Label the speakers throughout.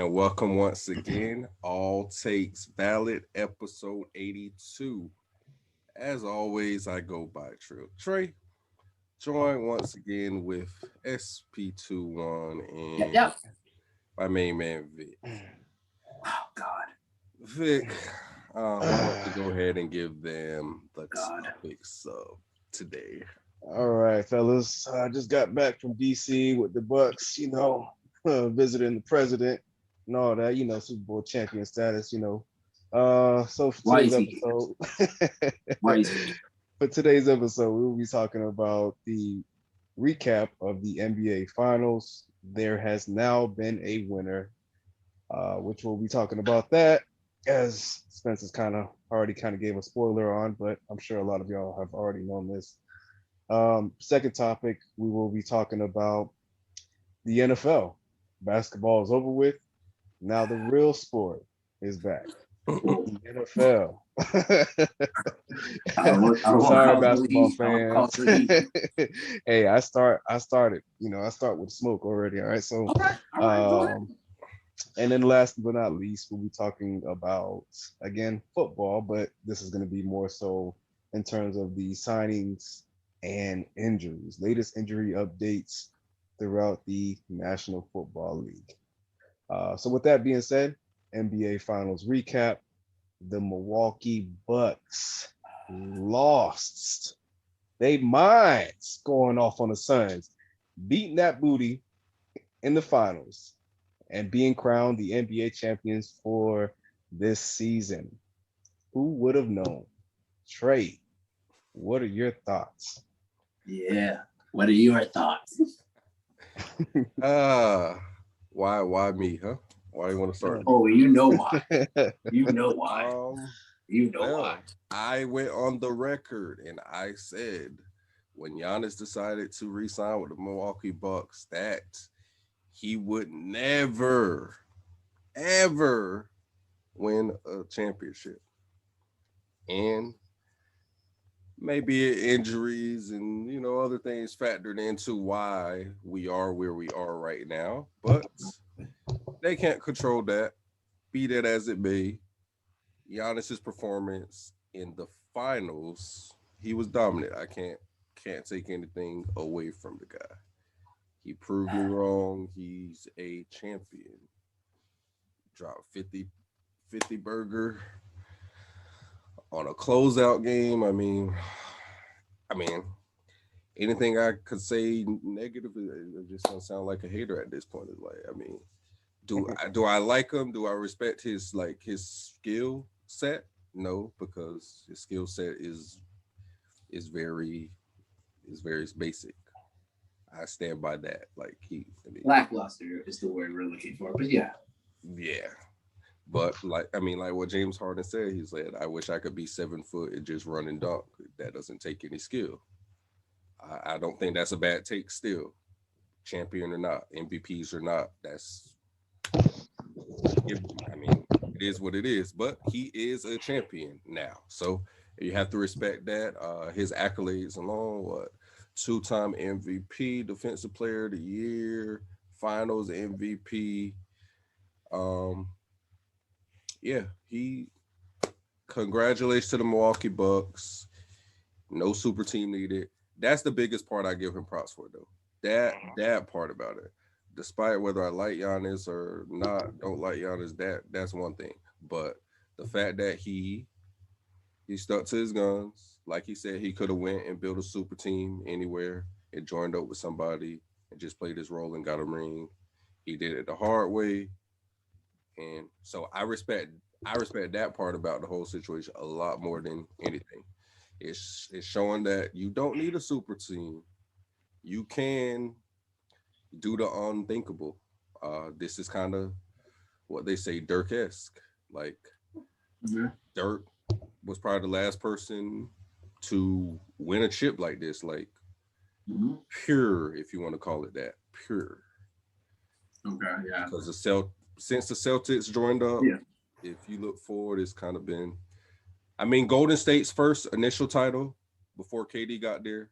Speaker 1: and welcome once again. All Takes Valid, episode 82. As always, I go by Trey, joined once again with SP21
Speaker 2: Yep,
Speaker 1: and
Speaker 2: yep.
Speaker 1: my main man Vic.
Speaker 2: Oh God,
Speaker 1: Vic, why don't you go ahead and give them the
Speaker 2: God.
Speaker 1: topics of today?
Speaker 3: All right, fellas. I just got back from DC with the Bucks, visiting the president and all that, Super Bowl champion status, So for
Speaker 2: Why
Speaker 3: today's
Speaker 2: is he here?
Speaker 3: episode,
Speaker 2: Why is he here?
Speaker 3: for today's episode, we will be talking about the recap of the NBA Finals. There has now been a winner, which we'll be talking about that as Spencer's already gave a spoiler on, but I'm sure a lot of y'all have already known this. Second topic, we will be talking about the NFL. Basketball is over with. Now the real sport is back. The NFL. Sorry, basketball fans. Hey, I started. I start with smoke already. All right. So,
Speaker 2: All right, go ahead.
Speaker 3: and then last but not least, we'll be talking about again football, but this is going to be more so in terms of the signings and injuries, latest injury updates throughout the National Football League. So, with that being said, NBA Finals recap: the Milwaukee Bucks lost. They minds going off on the Suns, beating that booty in the finals and being crowned the NBA champions for this season. Who would have known? Trey, what are your thoughts?
Speaker 2: Yeah. What are your thoughts?
Speaker 1: Uh, why me, huh? Why do you want to start?
Speaker 2: Oh, you know why. You know why.
Speaker 1: Um,
Speaker 2: You know
Speaker 1: well,
Speaker 2: why.
Speaker 1: I went on the record and I said when Giannis decided to re-sign with the Milwaukee Bucks that he would never, ever win a championship. And maybe injuries and other things factored into why we are where we are right now. But they can't control that. Be that as it may, Giannis's performance in the finals, he was dominant. I can't take anything away from the guy. He proved me wrong. He's a champion. Dropped 50 burger on a closeout game. I mean, anything I could say negative, it just gonna sound like a hater at this point. Is like, do I like him? Do I respect his skill set? No, because his skill set is very basic. I stand by that.
Speaker 2: Lackluster is the word we're looking for. But yeah.
Speaker 1: Yeah. But like what James Harden said, he said, I wish I could be 7 foot and just run and dunk. That doesn't take any skill. I don't think that's a bad take still. Champion or not, MVPs or not, it is what it is, but he is a champion now. So you have to respect that. His accolades alone, two-time MVP, Defensive Player of the Year, Finals MVP. Um, yeah, congratulations to the Milwaukee Bucks. No super team needed. That's the biggest part I give him props for, though. That part about it. Despite whether I like Giannis or not, don't like Giannis, that's one thing. But the fact that he stuck to his guns, like he said, he could have went and built a super team anywhere and joined up with somebody and just played his role and got a ring. He did it the hard way, and so I respect that part about the whole situation a lot more than anything. It's showing that you don't need a super team. You can do the unthinkable. This is kind of what they say Dirk-esque. Like Dirk was probably the last person to win a chip like this, like pure, if you want to call it that, pure.
Speaker 2: Okay, yeah.
Speaker 1: Because since the Celtics joined up,
Speaker 2: Yeah.
Speaker 1: if you look forward, it's kind of been. Golden State's first initial title before KD got there,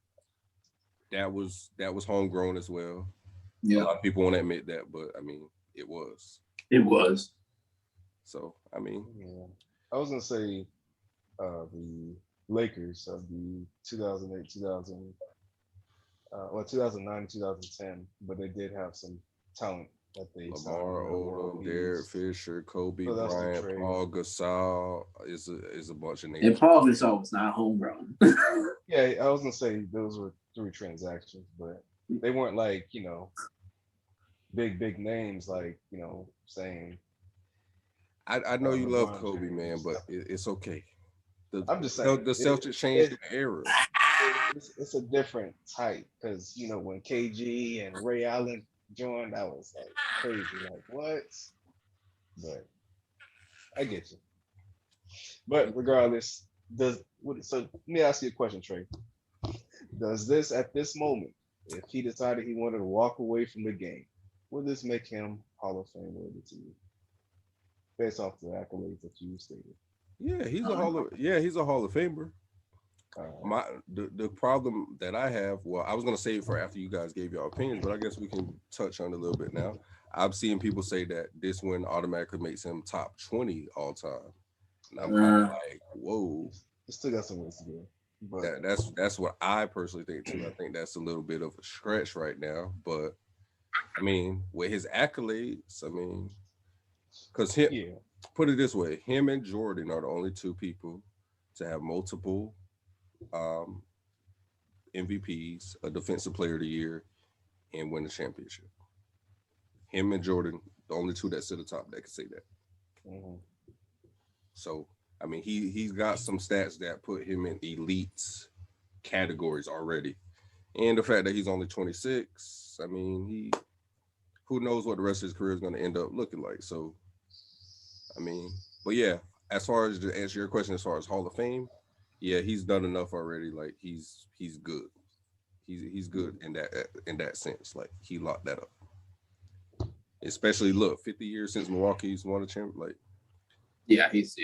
Speaker 1: that was homegrown as well.
Speaker 2: Yeah.
Speaker 1: A lot of people won't admit that, but it was.
Speaker 2: It was.
Speaker 1: So I mean,
Speaker 3: Yeah. I was gonna say the Lakers of the 2008, 2009, 2010, but they did have some talent that they signed
Speaker 1: Lamar
Speaker 3: in the
Speaker 1: Odom, Derek
Speaker 3: East.
Speaker 1: Fisher, Kobe
Speaker 3: So that's the
Speaker 1: Bryant,
Speaker 3: trade.
Speaker 1: Paul Gasol is a bunch of
Speaker 2: And
Speaker 1: names.
Speaker 2: Paul Gasol was not homegrown.
Speaker 3: Yeah, I was gonna say those were 3 transactions, but they weren't like, big names like, saying
Speaker 1: I know you love
Speaker 3: LeBron
Speaker 1: Kobe,
Speaker 3: James
Speaker 1: man,
Speaker 3: and
Speaker 1: but
Speaker 3: stuff.
Speaker 1: it's okay. The
Speaker 3: I'm just
Speaker 1: the
Speaker 3: saying
Speaker 1: Celtics changed the era.
Speaker 3: it's a different type because when KG and Ray Allen joined, that was like crazy. Like what? But I get you. But regardless, so let me ask you a question, Trey. Does this at this moment, if he decided he wanted to walk away from the game, would this make him Hall of Fame worthy to you, based off the accolades that you stated?
Speaker 1: Yeah, he's a Hall of Famer.
Speaker 3: Uh,
Speaker 1: The problem that I have, well, I was gonna say it for after you guys gave your opinions, but I guess we can touch on it a little bit now. I've seen people say that this win automatically makes him top 20 all time. And I'm kind of like, whoa.
Speaker 3: it still got some ways to go, but
Speaker 1: That's what I personally think too. I think that's a little bit of a stretch right now, but I mean, with his accolades, I mean, because
Speaker 3: yeah,
Speaker 1: put it this way, him and Jordan are the only two people to have multiple um, MVPs, a Defensive Player of the Year, and win the championship. Him and Jordan, the only two that sit atop that can say that.
Speaker 3: mhm.
Speaker 1: So I mean, he's got some stats that put him in elite categories already, and the fact that he's only 26, I mean, who knows what the rest of his career is going to end up looking like. So I mean, but yeah, as far as to answer your question, as far as Hall of Fame, yeah, he's done enough already. Like he's good. He's good in that sense. Like he locked that up. Especially look, 50 years since Milwaukee's won a champ. Like
Speaker 2: Yeah,
Speaker 1: he's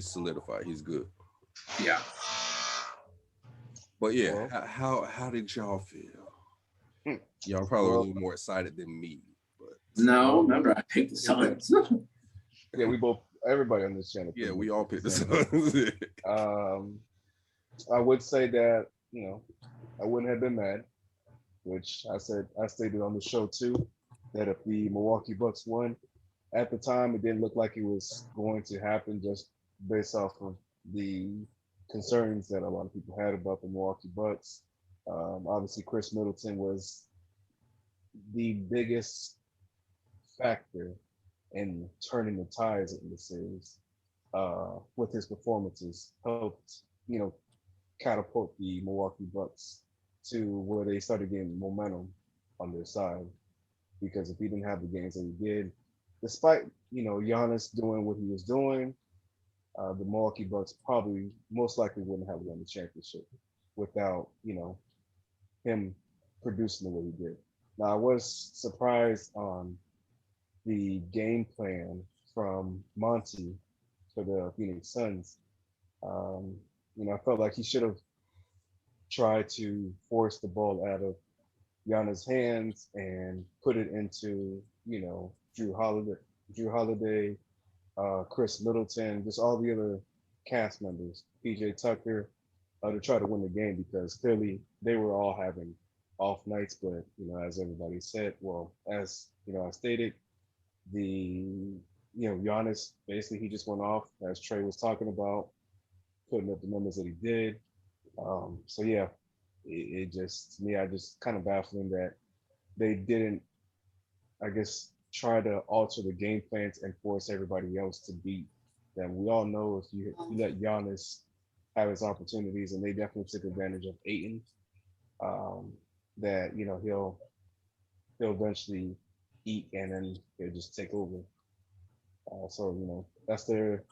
Speaker 1: solidified. He's good.
Speaker 2: yeah.
Speaker 1: But yeah,
Speaker 3: Well,
Speaker 1: how did y'all feel?
Speaker 3: hmm,
Speaker 1: Y'all probably a
Speaker 3: well,
Speaker 1: little more excited than me. But
Speaker 2: No,
Speaker 3: well,
Speaker 2: remember I picked the Suns.
Speaker 3: yeah, everybody on this channel.
Speaker 1: yeah,
Speaker 3: pretty
Speaker 1: we
Speaker 3: much
Speaker 1: all
Speaker 3: picked
Speaker 1: picked the
Speaker 3: Suns.
Speaker 1: Suns.
Speaker 3: I would say that I wouldn't have been mad, which I stated on the show too, that if the Milwaukee Bucks won at the time, it didn't look like it was going to happen just based off of the concerns that a lot of people had about the Milwaukee Bucks. Obviously, Chris Middleton was the biggest factor in turning the tides in the series with his performances. Helped, catapult the Milwaukee Bucks to where they started getting momentum on their side. Because if he didn't have the games that he did, despite Giannis doing what he was doing, the Milwaukee Bucks probably most likely wouldn't have won the championship without him producing the way he did. Now I was surprised on the game plan from Monty for the Phoenix Suns. Um, I felt like he should have tried to force the ball out of Giannis' hands and put it into, Drew Holiday, Chris Middleton, just all the other cast members, PJ Tucker, to try to win the game because clearly they were all having off nights. But as everybody said, well, as I stated, the Giannis basically he just went off as Trey was talking about, putting up the numbers that he did. So yeah, it just to me, I just kind of baffling that they didn't, I guess, try to alter the game plans and force everybody else to beat them. We all know if you let Giannis have his opportunities, and they definitely took advantage of Aiton, um, that he'll eventually eat and then he'll just take over. So that's their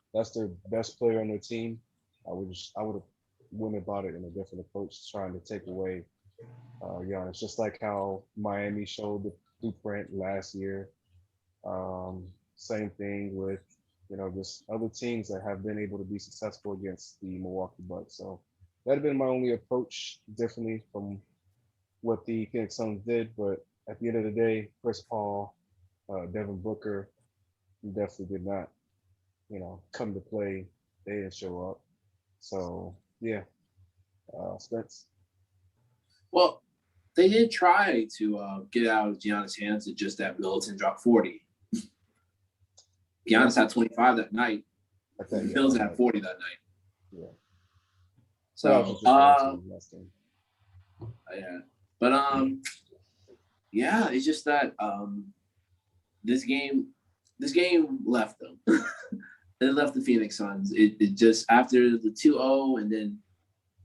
Speaker 3: best player on their team. I would have went about it in a different approach, trying to take away Giannis, just like how Miami showed the blueprint last year. Same thing with just other teams that have been able to be successful against the Milwaukee Bucks. So that'd have been my only approach, differently from what the Phoenix Suns did. But at the end of the day, Chris Paul, Devin Booker, He definitely did not, come to play. They didn't show up. So yeah, Spence.
Speaker 2: Well, they did try to get out of Giannis' hands. It's just that Middleton dropped 40. Giannis had 25 that night. Middleton had 40 that night.
Speaker 3: Yeah.
Speaker 2: So, yeah. But yeah, it's just that this game left them. It left the Phoenix Suns. It just after the 2-0 and then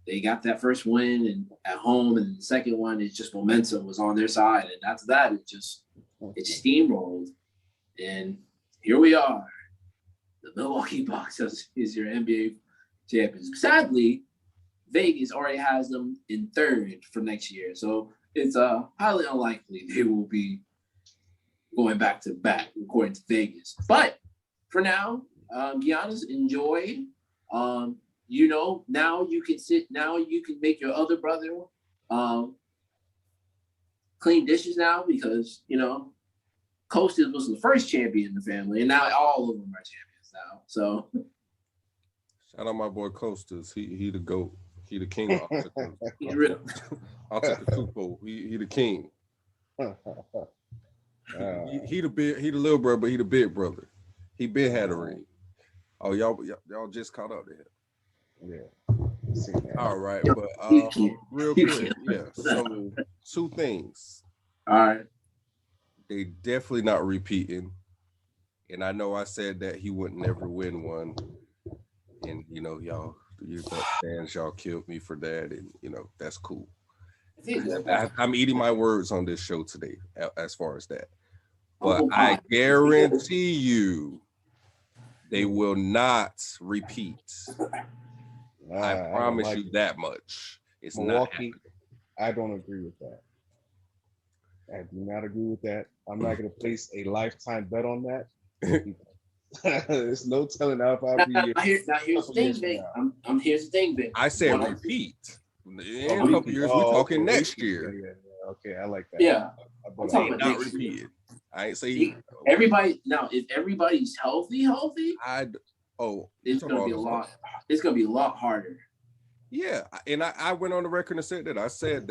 Speaker 2: they got that first win and at home, and the second one, it's just momentum was on their side, and after that, it steamrolled, and here we are. The Milwaukee Bucks is your NBA champions. Sadly, Vegas already has them in third for next year, so it's highly unlikely they will be going back to back according to Vegas. But for now, Giannis, enjoy. Now you can make your other brother clean dishes now because, Costas was the first champion in the family, and now all of them are champions now. So
Speaker 1: shout out my boy Costas. He the GOAT. He the king.
Speaker 2: he's real.
Speaker 1: I'll take the Tupo. He the king. He the little brother, but he the big brother. He been had a ring. Oh, y'all just caught up there.
Speaker 3: Yeah.
Speaker 1: All right, but real quick, yeah. So 2 things.
Speaker 2: All right.
Speaker 1: They definitely not repeating. And I know I said that he would never win one. And y'all, you fans, y'all killed me for that, and that's cool. I'm eating my words on this show today, as far as that. But I guarantee you, they will not repeat. I promise you that much. It's
Speaker 3: Milwaukee,
Speaker 1: not.
Speaker 3: I don't agree with that. I do not agree with that. I'm not going to place a lifetime bet on that. There's no telling how I'll be.
Speaker 2: Now here's the thing, Vic. Here's the thing, Vic.
Speaker 1: I said repeat. In a couple years, we're talking next year.
Speaker 3: Yeah. Okay, I like that.
Speaker 2: Yeah.
Speaker 3: I'm
Speaker 1: talking about not repeated. I ain't say
Speaker 2: everybody. Now, if everybody's healthy,
Speaker 1: it's
Speaker 2: gonna be a lot. It's gonna be a lot harder.
Speaker 1: Yeah, and I went on the record and said that. I said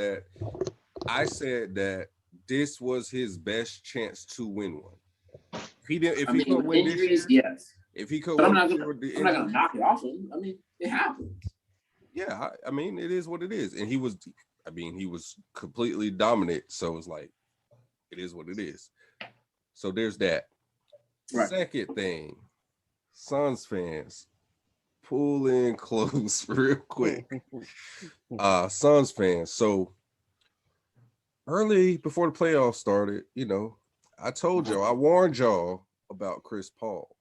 Speaker 1: that this was his best chance to win one. He didn't. If he could win
Speaker 2: injuries,
Speaker 1: this year,
Speaker 2: yes.
Speaker 1: If he could,
Speaker 2: I'm not gonna knock it off him. I mean, it happens.
Speaker 1: Yeah, I mean, it is what it is, and he was completely dominant. So it's like, it is what it is. So there's that. Right. Second thing, Suns fans, pull in close real quick. Suns fans. So early before the playoffs started, I told y'all, I warned y'all about Chris Paul.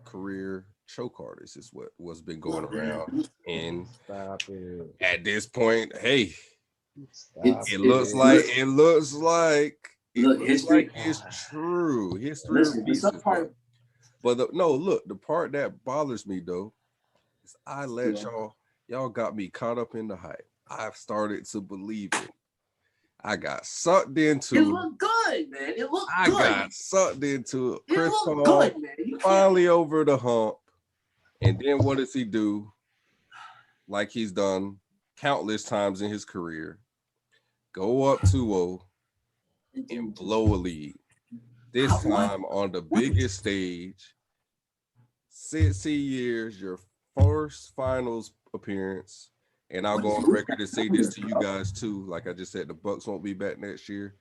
Speaker 1: Career choke artist is what's been going around. And at this point, hey, it looks like it's true. History repeats itself. But the part that bothers me though is I let y'all got me caught up in the hype. I've started to believe it. I got sucked into.
Speaker 2: It looked good, man. It looked good.
Speaker 1: I got sucked into it. Chris Paul finally over the hump. And then what does he do? Like he's done countless times in his career. Go up 2-0 and blow a lead. This time on the biggest stage. 60 years, your first finals appearance. And I'll go on record and say this to you guys too. Like I just said, the Bucks won't be back next year.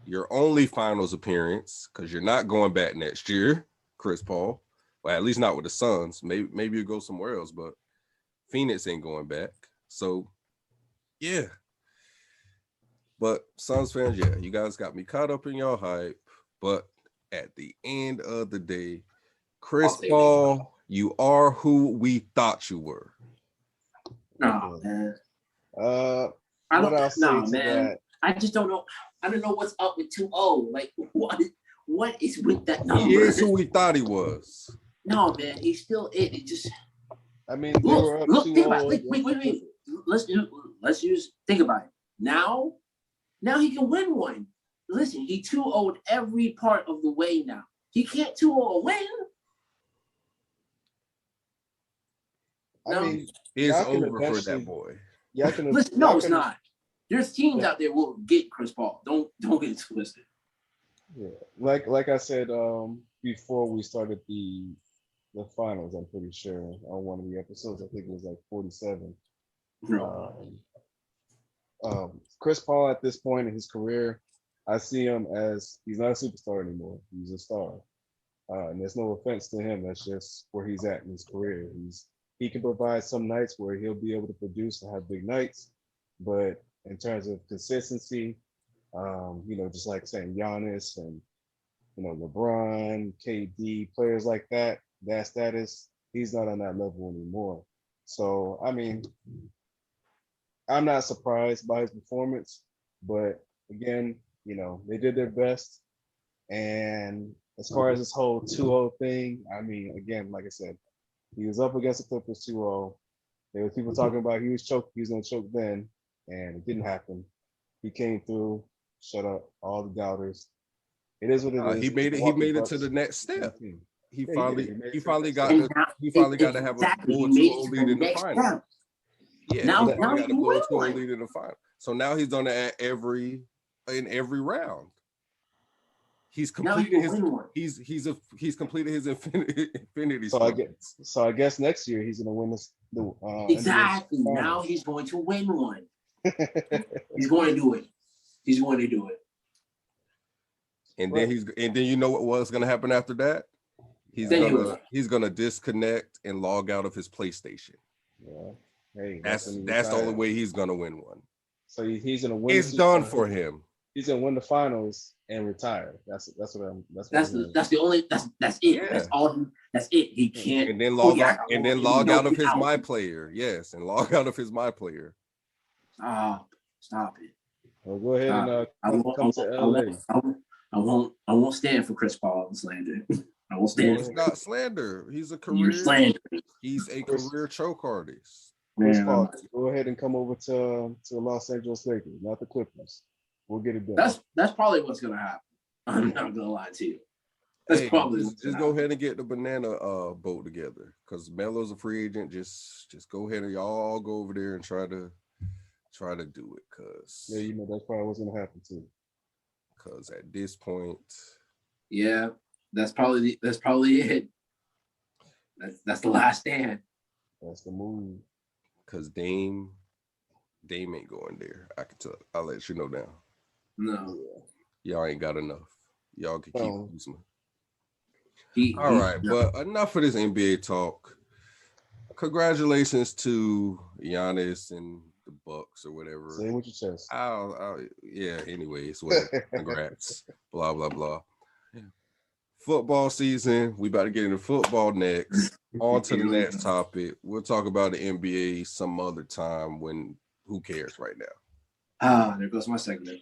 Speaker 1: Your only finals appearance, because you're not going back next year, Chris Paul. Well, at least not with the Suns. Maybe you go somewhere else, but Phoenix ain't going back. So, yeah. But Suns fans, yeah, you guys got me caught up in your hype. But at the end of the day, Chris Paul, you are who we thought you were.
Speaker 2: No, man.
Speaker 3: That?
Speaker 2: I just don't know. I don't know what's up with 2-0. Like, what is with that number?
Speaker 1: He is who we thought he was.
Speaker 2: No, man, he's still it. It just.
Speaker 3: I mean,
Speaker 2: think about it. Wait. Let's think about it. Now he can win one. listen, he 2-0'd every part of the way now. He can't 2-0 a win.
Speaker 3: I mean,
Speaker 1: It's
Speaker 3: y'all can
Speaker 1: over for
Speaker 3: eventually-
Speaker 1: that boy.
Speaker 3: y'all can.
Speaker 2: Listen,
Speaker 3: y'all
Speaker 2: no, it's
Speaker 3: can-
Speaker 2: not. There's teams out there will get Chris Paul. Don't get it twisted.
Speaker 3: Yeah, like I said before we started the finals, I'm pretty sure on one of the episodes, I think it was like 47. Chris Paul at this point in his career, I see him as he's not a superstar anymore. He's a star, and there's no offense to him. That's just where he's at in his career. He can provide some nights where he'll be able to produce and have big nights, but in terms of consistency, just like saying Giannis and LeBron, KD, players like that status, he's not on that level anymore. So I mean, I'm not surprised by his performance, but again, they did their best. And as far as this whole 2-0 thing, I mean, again, like I said, he was up against the Clippers 2-0. There were people talking about he was going to choke then, and it didn't happen. He came through, shut up all the doubters. It is what it is.
Speaker 1: He made it to the next step. He finally got to have a full 2-0 lead in the final. Yeah,
Speaker 2: now
Speaker 1: he got
Speaker 2: he
Speaker 1: a
Speaker 2: can
Speaker 1: full
Speaker 2: win
Speaker 1: 2-0
Speaker 2: one.
Speaker 1: lead in the final. So now he's done it in every round. He's completed he's completed his infinity.
Speaker 3: So I guess next year he's gonna win this.
Speaker 2: Exactly. Now he's going to win one. He's going to do it. He's going to do it.
Speaker 1: And then you know what's gonna happen after that? He's gonna disconnect and log out of his PlayStation.
Speaker 3: Yeah. Hey,
Speaker 1: that's the only way he's gonna win one.
Speaker 3: So he's gonna win.
Speaker 1: It's done for him.
Speaker 3: He's gonna win the finals and retire. That's it.
Speaker 2: That's it.
Speaker 1: Yeah.
Speaker 2: That's all. That's it. He can't.
Speaker 1: And then log out of his My Player. Yes, and log out of his My Player.
Speaker 2: Stop it.
Speaker 3: Well, go ahead and come to LA.
Speaker 2: I won't stand for Chris Paul slander. I won't stand.
Speaker 1: It's not slander. He's a career. He's a career choke artist.
Speaker 3: Chris Paul, go ahead and come over to the Los Angeles Lakers, not the Clippers. We'll get it done.
Speaker 2: That's probably what's gonna happen. I'm not gonna lie to you. That's probably
Speaker 1: just go ahead and get the banana boat together, because Melo's a free agent. Just go ahead and y'all go over there and try to do it, because
Speaker 3: that's probably what's gonna happen too.
Speaker 1: Because at this point,
Speaker 2: yeah, that's probably it. That's the last stand.
Speaker 3: That's the move.
Speaker 1: Because Dame ain't going there. I can tell. I'll let you know now.
Speaker 2: No,
Speaker 1: y'all ain't got enough. Y'all can keep using. All right, but enough of this NBA talk. Congratulations to Giannis and the Bucks or whatever.
Speaker 3: Say what you chest.
Speaker 1: Yeah. Anyways, whatever. Congrats. Blah blah blah. Football season. We about to get into football next. On to the next topic. We'll talk about the NBA some other time. When who cares right now?
Speaker 2: There goes my segment.